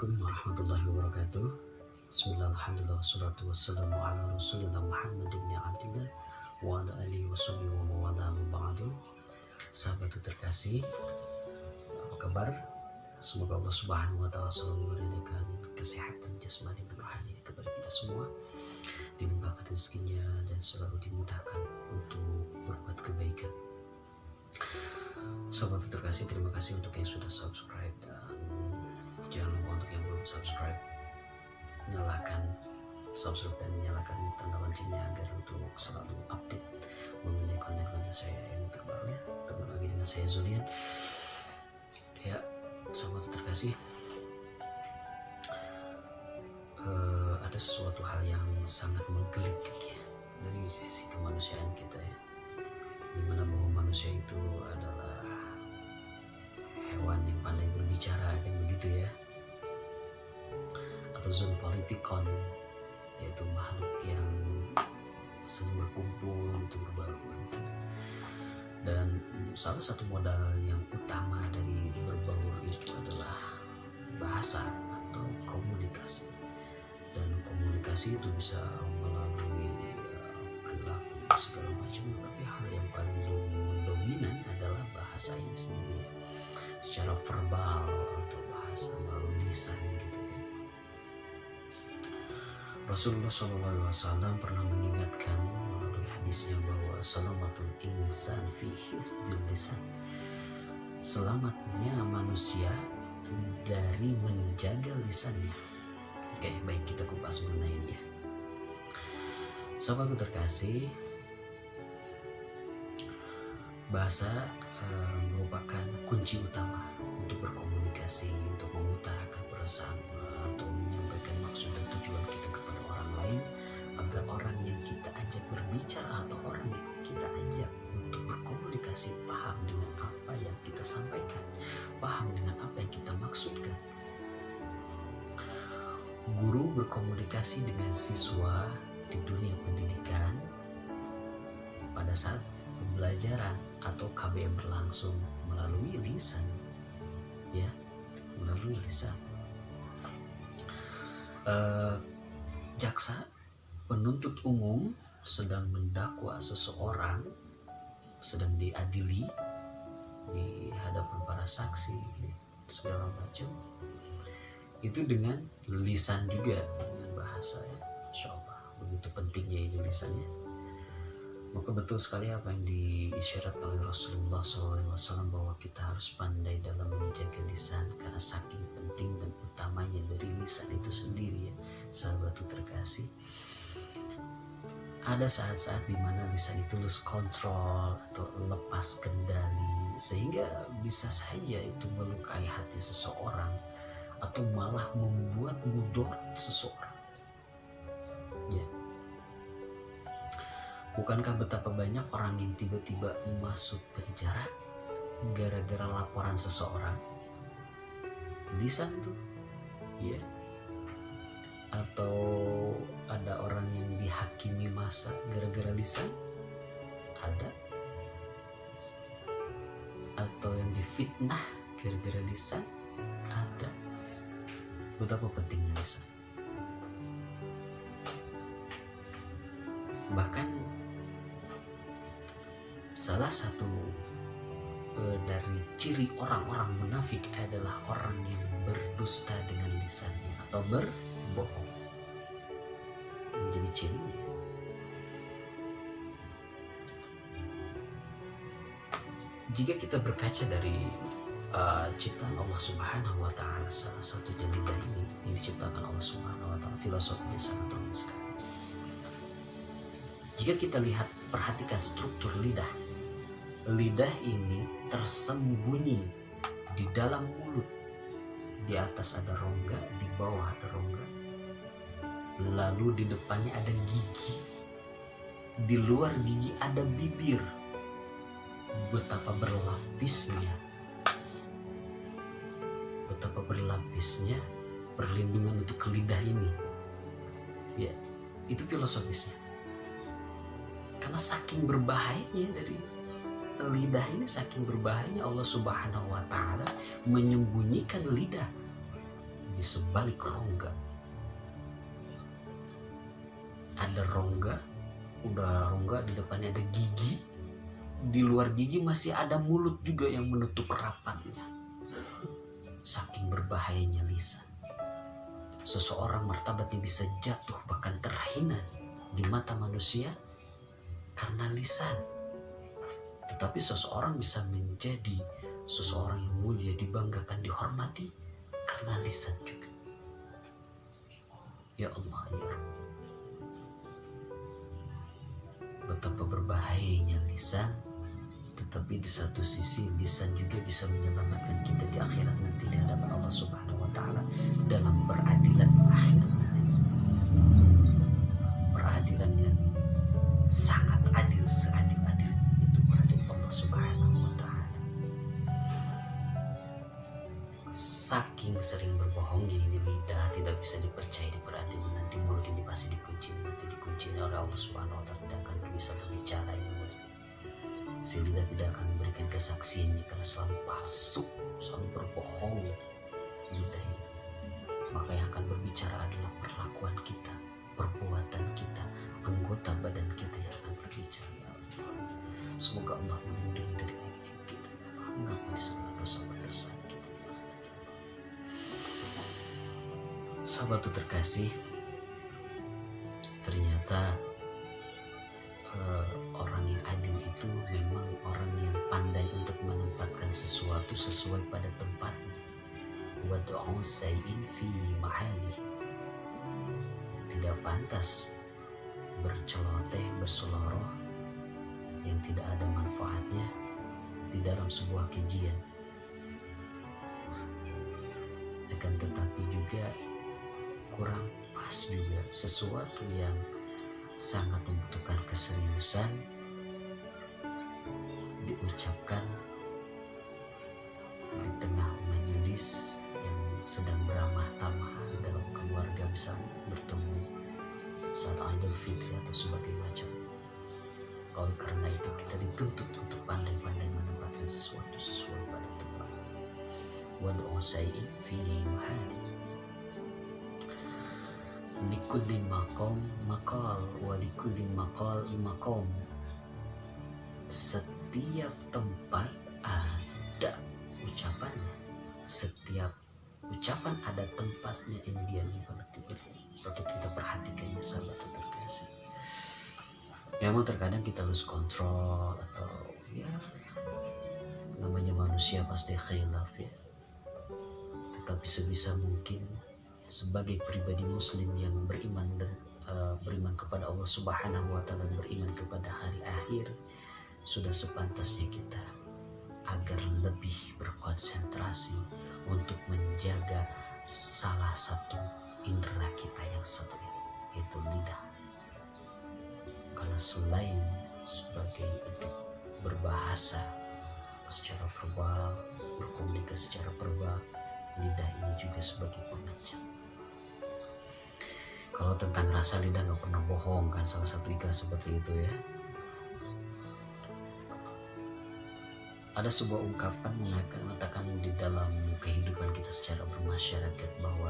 Assalamualaikum warahmatullahi wabarakatuh. Bismillah, alhamdulillah, wassalatu wassalamu ala rasulillah Muhammad ibn Abdillah wa ala alihi wa sahbihi wa mawala ba'du. Sahabat terkasih, apa kabar? Semoga Allah subhanahu wa ta'ala selalu memberikan kesehatan jasmani dan rohani kepada kita semua, dilimpahkan rezekinya dan selalu dimudahkan untuk berbuat kebaikan. Sahabat terkasih, terima kasih untuk yang sudah subscribe, dan jangan lupa untuk yang belum subscribe, nyalakan subscribe dan nyalakan tanda loncengnya agar untuk selalu update mengenai konten-konten saya yang terbaru ya. Ketemu lagi dengan saya Zulian. Ya, sahabat terkasih, ada sesuatu hal yang sangat menggelitik ya dari sisi kemanusiaan kita ya, dimana bahwa manusia itu adalah hewan yang pandai berbicara, kan begitu ya, atau zon politikon, yaitu makhluk yang sering berkumpul untuk berbaur. Dan salah satu modal yang utama dari berbaur itu adalah bahasa atau komunikasi. Dan komunikasi itu bisa melalui perilaku segala macam, tapi hal yang paling dominan adalah bahasa ini sendiri, secara verbal atau bahasa melalui lisan gitu kan. Rasulullah SAW pernah mengingatkan melalui hadisnya bahwa salamatul insan fi hifdzil lisan, selamatnya manusia dari menjaga lisannya. Oke, baik, kita kupas mengenai ini ya. Sahabat terkasih, bahasa merupakan kunci utama untuk berkomunikasi, untuk mengutarakan perasaan atau menyampaikan maksud dan tujuan kita kepada orang lain, agar orang yang kita ajak berbicara atau orang yang kita ajak untuk berkomunikasi paham dengan apa yang kita sampaikan, paham dengan apa yang kita maksudkan. Guru berkomunikasi dengan siswa di dunia pendidikan pada saat pembelajaran atau KBM berlangsung melalui lisan ya, melalui lisan. Jaksa penuntut umum sedang mendakwa seseorang, sedang diadili di hadapan para saksi segala macam, itu dengan lisan juga, dengan bahasa ya. Insya Allah begitu pentingnya ini lisannya. Maka betul sekali apa yang diisyaratkan oleh Rasulullah SAW bahwa kita harus pandai dalam menjaga lisan, karena saking penting dan utamanya dari lisan itu sendiri ya, sahabat terkasih. Ada saat-saat dimana lisan itu lose control atau lepas kendali, sehingga bisa saja itu melukai hati seseorang atau malah membuat mudarat seseorang ya. Bukankah betapa banyak orang yang tiba-tiba masuk penjara gara-gara laporan seseorang? Lisan tuh ya. Atau ada orang yang dihakimi masa gara-gara lisan? Ada. Atau yang difitnah gara-gara lisan? Ada. Betapa pentingnya lisan. Bahkan salah satu dari ciri orang-orang munafik adalah orang yang berdusta dengan lisannya atau berbohong. Menjadi cirinya. Jika kita berkaca dari ciptaan Allah Subhanahu wa Ta'ala, salah satunya lidah ini diciptakan Allah Subhanahu wa Ta'ala, filosofinya sangat rumit sekali. Jika kita lihat, perhatikan struktur lidah. Lidah ini tersembunyi di dalam mulut. Di atas ada rongga, di bawah ada rongga. Lalu di depannya ada gigi. Di luar gigi ada bibir. Betapa berlapisnya. Betapa berlapisnya perlindungan untuk lidah ini. Ya, itu filosofisnya. Karena saking berbahayanya dari lidah ini, saking berbahayanya Allah Subhanahu wa Ta'ala menyembunyikan lidah di sebalik rongga. Ada rongga, udah rongga di depannya ada gigi, di luar gigi masih ada mulut juga yang menutup rapatnya. Saking berbahayanya lisan. Seseorang martabatnya bisa jatuh bahkan terhina di mata manusia karena lisan. Tetapi seseorang bisa menjadi seseorang yang mulia, dibanggakan, dihormati karena lisan juga. Ya Allah, ya Rabb. Betapa berbahayanya lisan, tetapi di satu sisi lisan juga bisa menyelamatkan kita di akhirat nanti di hadapan Allah Subhanahu wa taala dalam peradilan akhirat nanti. Peradilan yang sangat adil, seadil-adil, itu peradilan Allah Subhanahu wa taala. Saking sering berbohongnya ini lidah, tidak bisa dipercaya di peradilan nanti. Mulut ini pasti dikunci oleh Allah Subhanahu wa taala, tidak akan bisa berbicara ini. Si lidah tidak akan memberikan kesaksiannya karena selalu palsu, selalu berbohong lidah ini. Maka yang akan berbicara adalah perlakuan kita, perbuatan kita, anggota badan kita yang akan berbicara. Ya Allah, semoga Allah melindungi dari aib kita, ya Allah, mengampuni segala dosa-dosa kita. Sahabatku terkasih, ternyata orang yang adil itu memang orang yang pandai untuk menempatkan sesuatu sesuai pada tempatnya. Wad'u sayyin fi mahali. Tidak pantas berceloteh, berseloroh yang tidak ada manfaatnya di dalam sebuah kajian. Akan tetapi juga kurang pas juga sesuatu yang sangat membutuhkan keseriusan diucapkan di tengah majelis yang sedang beramah tamah dalam keluarga, misalnya bertemu saat Idul Fitri atau sebagainya macam. Oleh karena itu kita dituntut untuk pandai-pandai menempatkan sesuatu sesuai pada tempat. Wad'u sayyin fi mahali. Likulli maqam maqal wa likulli maqal maqam. Setiap tempat ada ucapannya, setiap ucapan ada tempatnya. Ini dia nih patut kita perhatikan ya sahabat terkasih. Memang terkadang kita lose control atau ya namanya manusia pasti khilaf ya. Tetapi sebisa mungkin sebagai pribadi muslim yang beriman beriman kepada Allah Subhanahu wa taala, beriman kepada hari akhir, sudah sepantasnya kita agar lebih berkonsentrasi untuk menjaga salah satu indera kita yang satu ini, yaitu lidah. Karena selain sebagai untuk berbahasa secara verbal, berkomunikasi secara verbal, lidah ini juga sebagai pengecat. Kalau tentang rasa, lidah gak pernah bohong kan, salah satu iklan seperti itu ya. Ada sebuah ungkapan mengatakan di dalam kehidupan kita secara bermasyarakat bahwa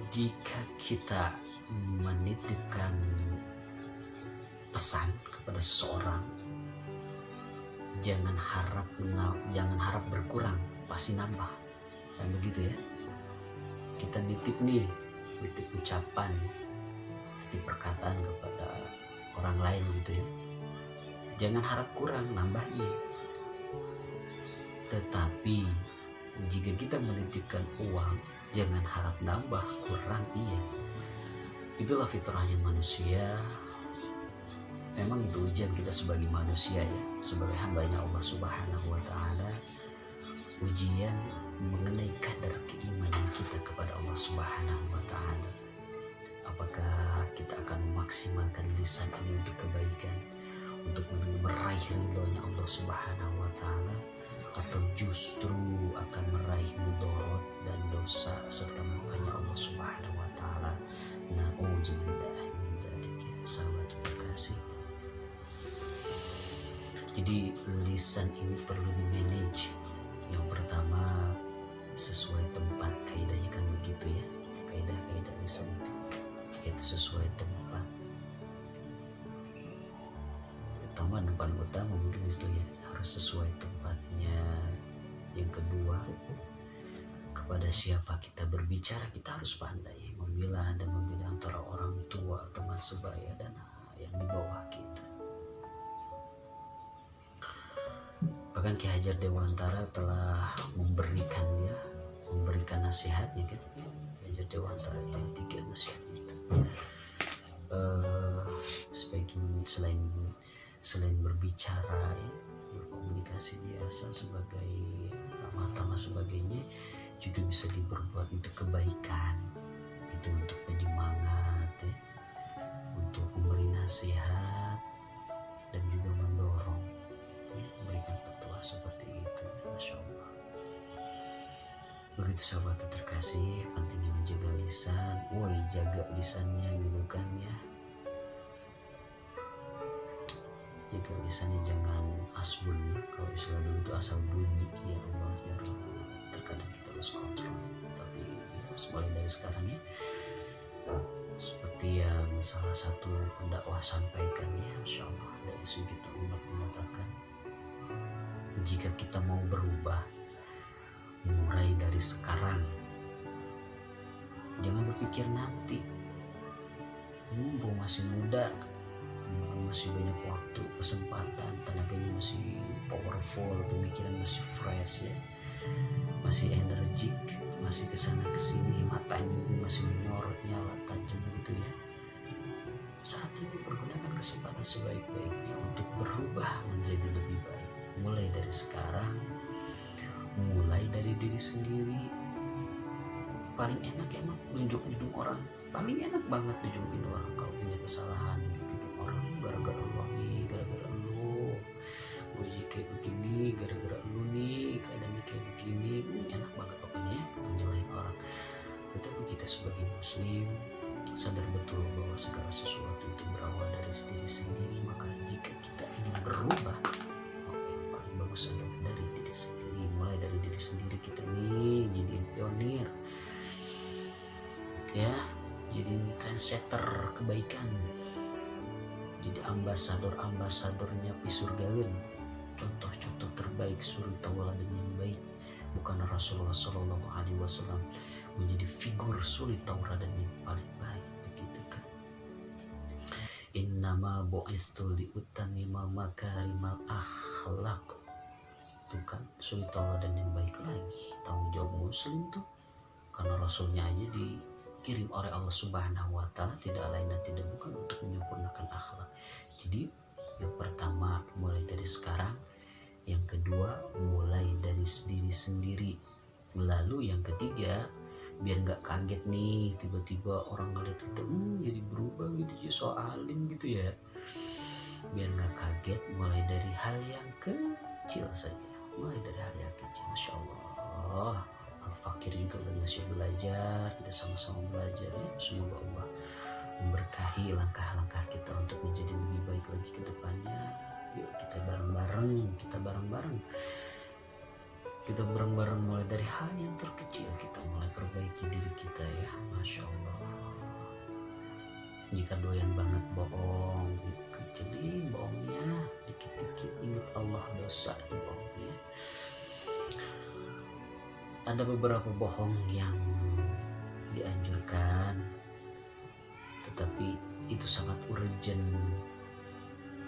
jika kita menitipkan pesan kepada seseorang, jangan harap berkurang, pasti nambah. Dan begitu ya. Kita nitip ucapan, titip perkataan kepada orang lain gitu ya. Jangan harap kurang, nambah iya. Tetapi jika kita menitipkan uang, jangan harap nambah, kurang iya. Itulah fitrahnya manusia. Memang itu ujian kita sebagai manusia ya, sebagai hambanya Allah Subhanahu wa taala. Ujian mengenai kadar keimanan kita kepada Allah Subhanahu wa taala. Apakah kita akan memaksimalkan lisan ini untuk kebaikan, untuk meraih ridhonya Allah Subhanahu wa taala, atau justru akan meraih mudarat dan dosa serta murkanya Allah Subhanahu wa taala. Na'udzubillah min dzalik ya sahabat terkasih. Jadi lisan ini perlu di-manage. Yang pertama sesuai tempat, kaidahnya kan begitu ya, kaidah-kaidah lisan itu sesuai tempat. Pertama dan paling utama mungkin itu ya, harus sesuai tempatnya. Yang kedua, kepada siapa kita berbicara kita harus pandai memilah dan memilih antara orang tua, teman sebaya, dan yang di bawah kita. Bahkan Ki Hajar Dewantara telah memberikan nasihatnya kan. Ki Hajar Dewantara itu 3 nasihatnya itu. Selain berbicara ya, berkomunikasi biasa sebagai ramah tamah sebagainya, juga bisa diperbuat untuk kebaikan, itu untuk penyemangat ya, untuk memberi nasihat dan juga mendorong ya, memberikan petua seperti itu. Masya Allah. Begitu sahabat terkasih, pentingnya menjaga lisan. Woi, jaga lisannya gitu kan ya, jaga lisannya, jangan asbun ya. Kalau istilah dulu itu asal bunyi, ya Allah ya Rabb. Terkadang kita harus kontrol, tapi ya, mulai dari sekarang ya, seperti yang salah satu pendakwah sampaikan ya, Insya Allah dari sudut umat mengatakan, jika kita mau berubah, mulai dari sekarang, jangan berpikir nanti, mumpung masih muda, masih banyak waktu, kesempatan, tenaganya masih powerful, pemikiran masih fresh ya, masih energik, masih kesana kesini, matanya juga masih menyorot, nyala tajam gitu ya. Saat ini pergunakan kesempatan sebaik-baiknya untuk berubah menjadi lebih baik. Mulai dari sekarang, mulai dari diri sendiri. Paling enak emang nunjuk-nunjuk orang, paling enak banget nunjukin orang kalau punya kesalahan, nunjukin orang gara-gara lu nih, gara-gara lu gue kayak begini, gara-gara lu nih keadaannya kayak begini. Enak banget pokoknya ya nyalahin orang. Tetapi kita sebagai muslim sadar betul bahwa segala sesuatu itu berawal dari diri sendiri. Maka jika kita ingin berubah, maka yang paling bagus adalah dari diri sendiri. Mulai dari diri sendiri kita nih jadiin pionir ya, jadi trendsetter kebaikan, jadi ambasadornya pisurgaeun, contoh-contoh terbaik, suri tauladan yang baik. Bukan Rasulullah Shallallahu Alaihi Wasallam menjadi figur suri tauladan yang paling baik, begitu kan? Innama bu'istu liutamima makarimal akhlaq, itu kan suri tauladan yang baik lagi. Tanggung jawab muslim tuh, karena Rasulnya aja dikirim oleh Allah Subhanahu wa Ta'ala, tidak lain dan tidak bukan untuk menyempurnakan akhlak. Jadi yang pertama mulai dari sekarang, yang kedua mulai dari diri sendiri, lalu yang ketiga biar nggak kaget nih tiba-tiba orang ngeliat kita jadi berubah gitu ya, so alim gitu ya. Biar nggak kaget, mulai dari hal yang kecil saja, mulai dari hal yang kecil. Masya Allah, Al-Fakir juga lagi masih belajar, kita sama-sama belajar ya. Semoga Allah memberkahi langkah-langkah kita untuk menjadi lebih baik lagi ke depannya. Yuk kita bareng-bareng mulai dari hal yang terkecil, kita mulai perbaiki diri kita ya. Masya Allah. Jika doyan banget bohong, kecilin bohongnya, dikit-dikit ingat Allah, dosa itu bohongnya. Ada beberapa bohong yang dianjurkan, tetapi itu sangat urgent.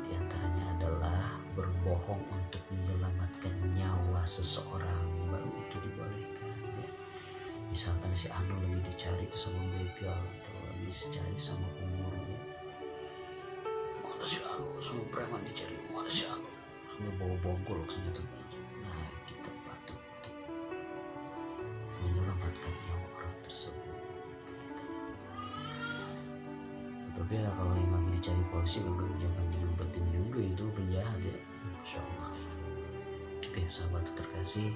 Di antaranya adalah berbohong untuk menyelamatkan nyawa seseorang, baru itu dibolehkan ya. Misalkan si Anu lagi dicari sama begal atau lagi dicari sama umurnya, mana si Anu, sama preman dicari, mana si Anu, sambil bawa golok senjata aja. Nah, kita patut menyelamatkan nyawa orang tersebut. Tapi ya kalau yang lagi dicari polisi jangan diumpetin juga, itu penjahat ya. Masya Allah. Oke sahabat terkasih,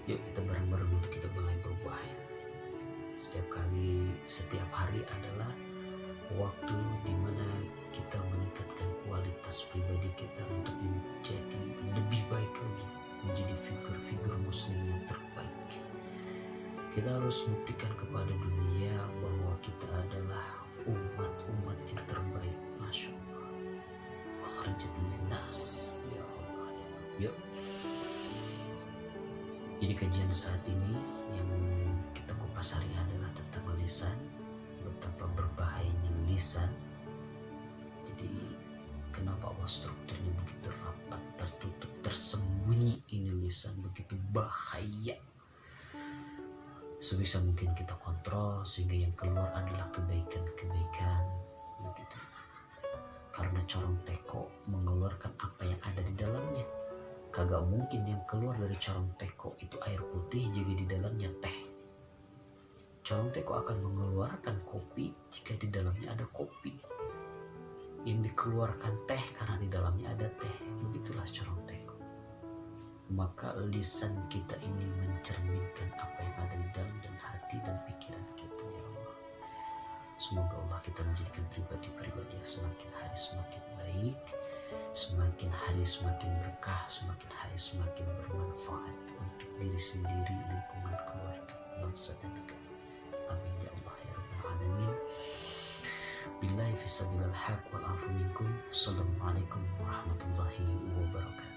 yuk kita bareng-bareng untuk kita mulai berubah ya. Setiap hari adalah waktu dimana kita meningkatkan kualitas pribadi kita untuk menjadi lebih baik lagi, menjadi figur-figur muslim yang terbaik. Kita harus buktikan kepada dunia bahwa kita adalah umat-umat yang terbaik. Masya Allah. Kharijat linnas. Ya Allah. Yuk. Jadi kajian saat ini yang kita kupas hari adalah tentang lisan. Betapa berbahayanya lisan. Jadi kenapa Allah strukturnya begitu rapat, tertutup, tersembunyi ini lisan begitu bahaya. Sebisa mungkin kita kontrol sehingga yang keluar adalah kebaikan-kebaikan begitu. Karena corong teko mengeluarkan apa yang ada di dalamnya. Kagak mungkin yang keluar dari corong teko itu air putih jika di dalamnya teh. Corong teko akan mengeluarkan kopi jika di dalamnya ada kopi. Yang dikeluarkan teh karena di dalamnya ada teh. Begitulah corong teko. Maka lisan kita ini mencerminkan apa yang ada di dalam dan hati dan pikiran kita, ya Allah. Semoga Allah kita menjadikan pribadi-pribadi yang semakin hari semakin baik, semakin hari semakin berkah, semakin hari semakin bermanfaat untuk diri sendiri, lingkungan, keluarga, bangsa dan negara. Amin ya Allah ya Rabbal Alamin. Billahi fisabilil haq wal afu minkum. Assalamualaikum warahmatullahi wabarakatuh.